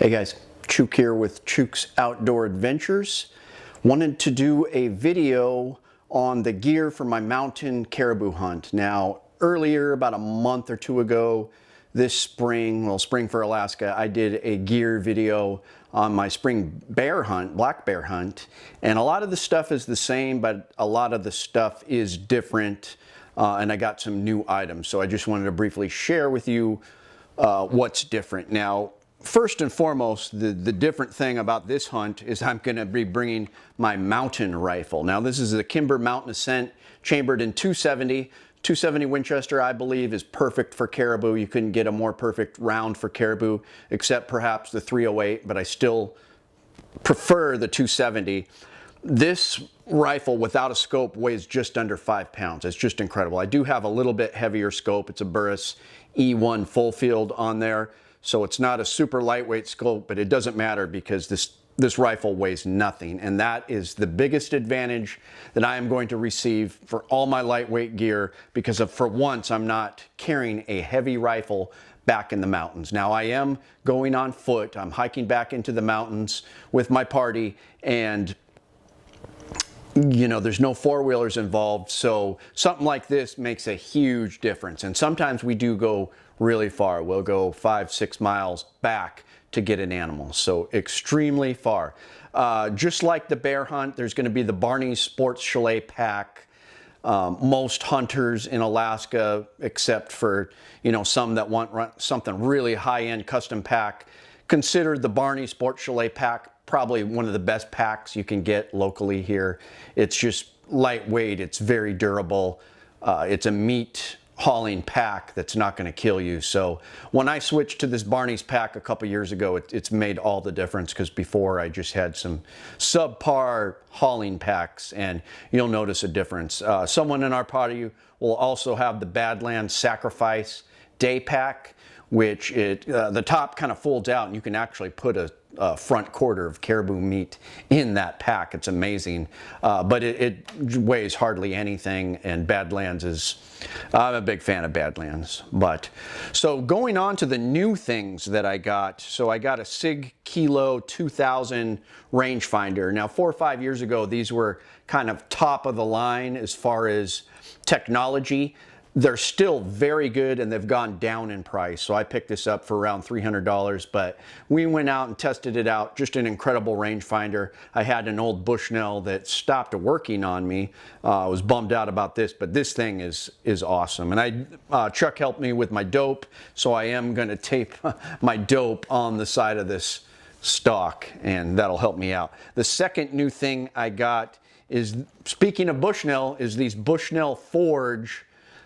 Hey guys, Chook here with Chook's Outdoor Adventures. Wanted to do a video on the gear for my mountain caribou hunt. Now, earlier, about a month or two ago, this spring, well, spring for Alaska, I did a gear video on my spring bear hunt, black bear hunt. And a lot of the stuff is the same, but a lot of the stuff is different. And I got some new items. So I just wanted to briefly share with you what's different. Now, first and foremost, the different thing about this hunt is I'm going to be bringing my mountain rifle. Now, this is the Kimber Mountain Ascent, chambered in 270. 270 Winchester, I believe, is perfect for caribou. You couldn't get a more perfect round for caribou, except perhaps the 308, but I still prefer the 270. This rifle without a scope weighs just under 5 pounds. It's just incredible. I do have a little bit heavier scope. It's a Burris E1 full field on there. So it's not a super lightweight scope, but it doesn't matter because this rifle weighs nothing. And that is the biggest advantage that I am going to receive for all my lightweight gear, because for once I'm not carrying a heavy rifle back in the mountains. Now, I am going on foot. I'm hiking back into the mountains with my party, and you know, there's no four-wheelers involved, so something like this makes a huge difference. And sometimes we do go really far. We'll go 5-6 miles back to get an animal, so extremely far. Just like the bear hunt, there's going to be the Barney's Sports Chalet pack. Most hunters in Alaska, except for, you know, some that want something really high-end custom pack, consider the Barney Sports Chalet pack probably one of the best packs you can get locally here. It's just lightweight, it's very durable. It's a meat hauling pack that's not going to kill you. So when I switched to this Barney's pack a couple years ago, it's made all the difference, because before I just had some subpar hauling packs, and you'll notice a difference. Someone in our party will also have the Badlands Sacrifice Day Pack, which the top kind of folds out and you can actually put a front quarter of caribou meat in that pack. It's amazing, but it weighs hardly anything, and Badlands is, I'm a big fan of Badlands. But so going on to the new things that I got. So I got a Sig Kilo 2000 rangefinder. Now, 4 or 5 years ago, these were kind of top of the line as far as technology. They're still very good, and they've gone down in price. So I picked this up for around $300, but we went out and tested it out. Just an incredible rangefinder. I had an old Bushnell that stopped working on me. I was bummed out about this, but this thing is awesome. And Chuck helped me with my dope, so I am going to tape my dope on the side of this stock, and that'll help me out. The second new thing I got is, speaking of Bushnell, is these Bushnell Forge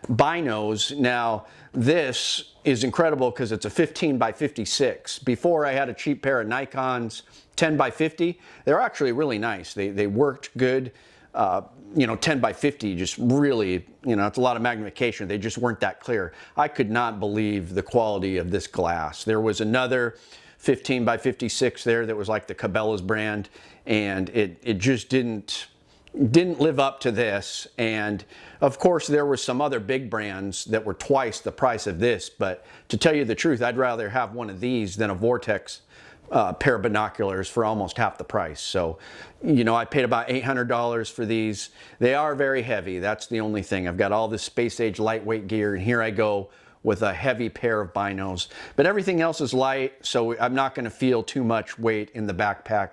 binos. Now, this is incredible because it's a 15 by 56. Before, I had a cheap pair of Nikon's 10 by 50. They're actually really nice. They worked good. You know, 10 by 50 just really, you know, it's a lot of magnification. They just weren't that clear. I could not believe the quality of this glass. There was another 15 by 56 there that was like the Cabela's brand, and it just didn't live up to this. And of course, there were some other big brands that were twice the price of this, but to tell you the truth, I'd rather have one of these than a Vortex pair of binoculars for almost half the price. So, you know, I paid about $800 for these. They are very heavy. That's the only thing. I've got all this space age lightweight gear, and here I go with a heavy pair of binos. But everything else is light, so I'm not going to feel too much weight in the backpack.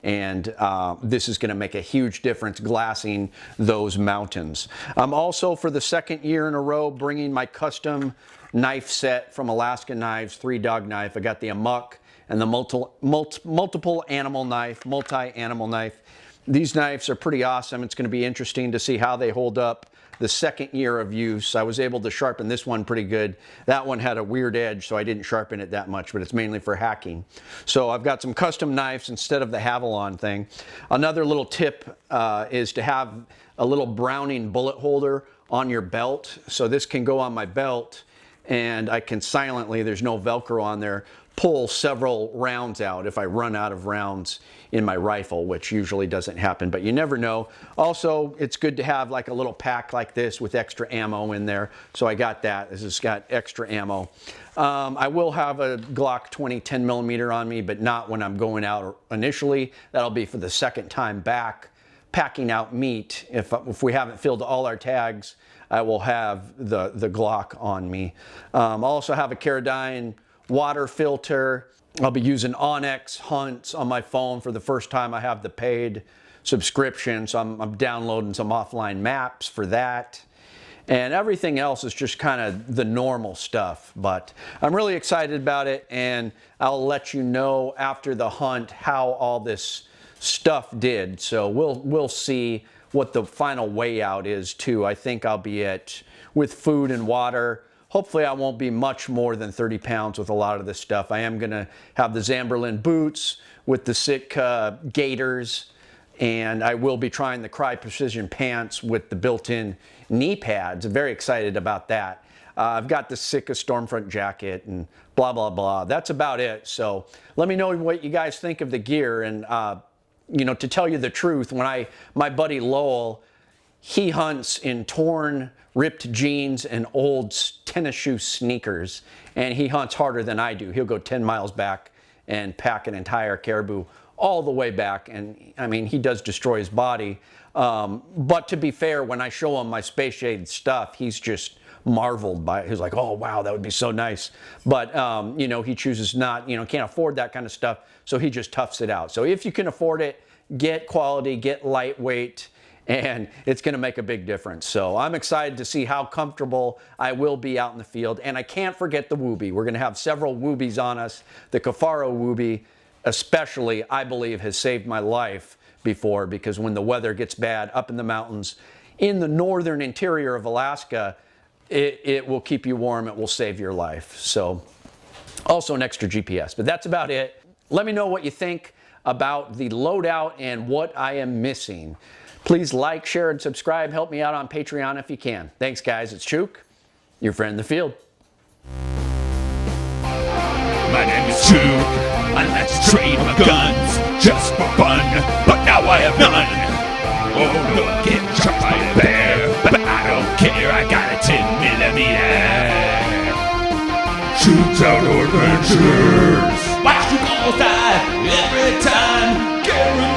And this is going to make a huge difference glassing those mountains. I'm also, for the second year in a row, bringing my custom knife set from Alaskan Knives, 3-dog knife. I got the Amok and the multiple animal knife, multi-animal knife. These knives are pretty awesome. It's going to be interesting to see how they hold up the second year of use. I was able to sharpen this one pretty good. That one had a weird edge, so I didn't sharpen it that much, but it's mainly for hacking. So I've got some custom knives instead of the Havalon thing. Another little tip is to have a little Browning bullet holder on your belt. So this can go on my belt, and I can silently, there's no Velcro on there, pull several rounds out if I run out of rounds in my rifle, which usually doesn't happen, but you never know. Also, it's good to have like a little pack like this with extra ammo in there. So I got that. This has got extra ammo. I will have a Glock 20 10mm on me, but not when I'm going out initially. That'll be for the second time back, packing out meat. If we haven't filled all our tags, I will have the Glock on me. I'll also have a Caribou water filter. I'll be using Onyx hunts on my phone for the first time. I have the paid subscription, so I'm downloading some offline maps for that. And everything else is just kind of the normal stuff, but I'm really excited about it, and I'll let you know after the hunt how all this stuff did. So we'll see what the final weigh out is too. I think I'll be with food and water. Hopefully I won't be much more than 30 pounds with a lot of this stuff. I am gonna have the Zamberlan boots with the Sitka gaiters, and I will be trying the Crye Precision pants with the built-in knee pads. I'm very excited about that. I've got the Sitka Stormfront jacket and blah, blah, blah. That's about it. So let me know what you guys think of the gear. And, you know, to tell you the truth, my buddy Lowell, he hunts in torn, ripped jeans and old tennis shoe sneakers, and he hunts harder than I do. He'll go 10 miles back and pack an entire caribou all the way back, and I mean, he does destroy his body. But to be fair, when I show him my Space Shade stuff, he's just marveled by it. He's like, oh wow, that would be so nice. But you know, he chooses not, you know, can't afford that kind of stuff, so he just toughs it out. So if you can afford it, get quality, get lightweight, and it's going to make a big difference. So I'm excited to see how comfortable I will be out in the field. And I can't forget the Whoopie. We're going to have several Whoopies on us. The Cafaro Whoopie especially, I believe, has saved my life before, because when the weather gets bad up in the mountains in the northern interior of Alaska, it will keep you warm. It will save your life. So also an extra GPS, but that's about it. Let me know what you think about the loadout and what I am missing. Please like, share, and subscribe. Help me out on Patreon if you can. Thanks, guys. It's Chook, your friend in the field. My name is Chook. I like to trade my guns just for fun, but now I have none. Oh, look, getting shot by a bear, but I don't care. I got a 10mm. Chook's Outdoor Adventures. Watch you all die every time. Caribou.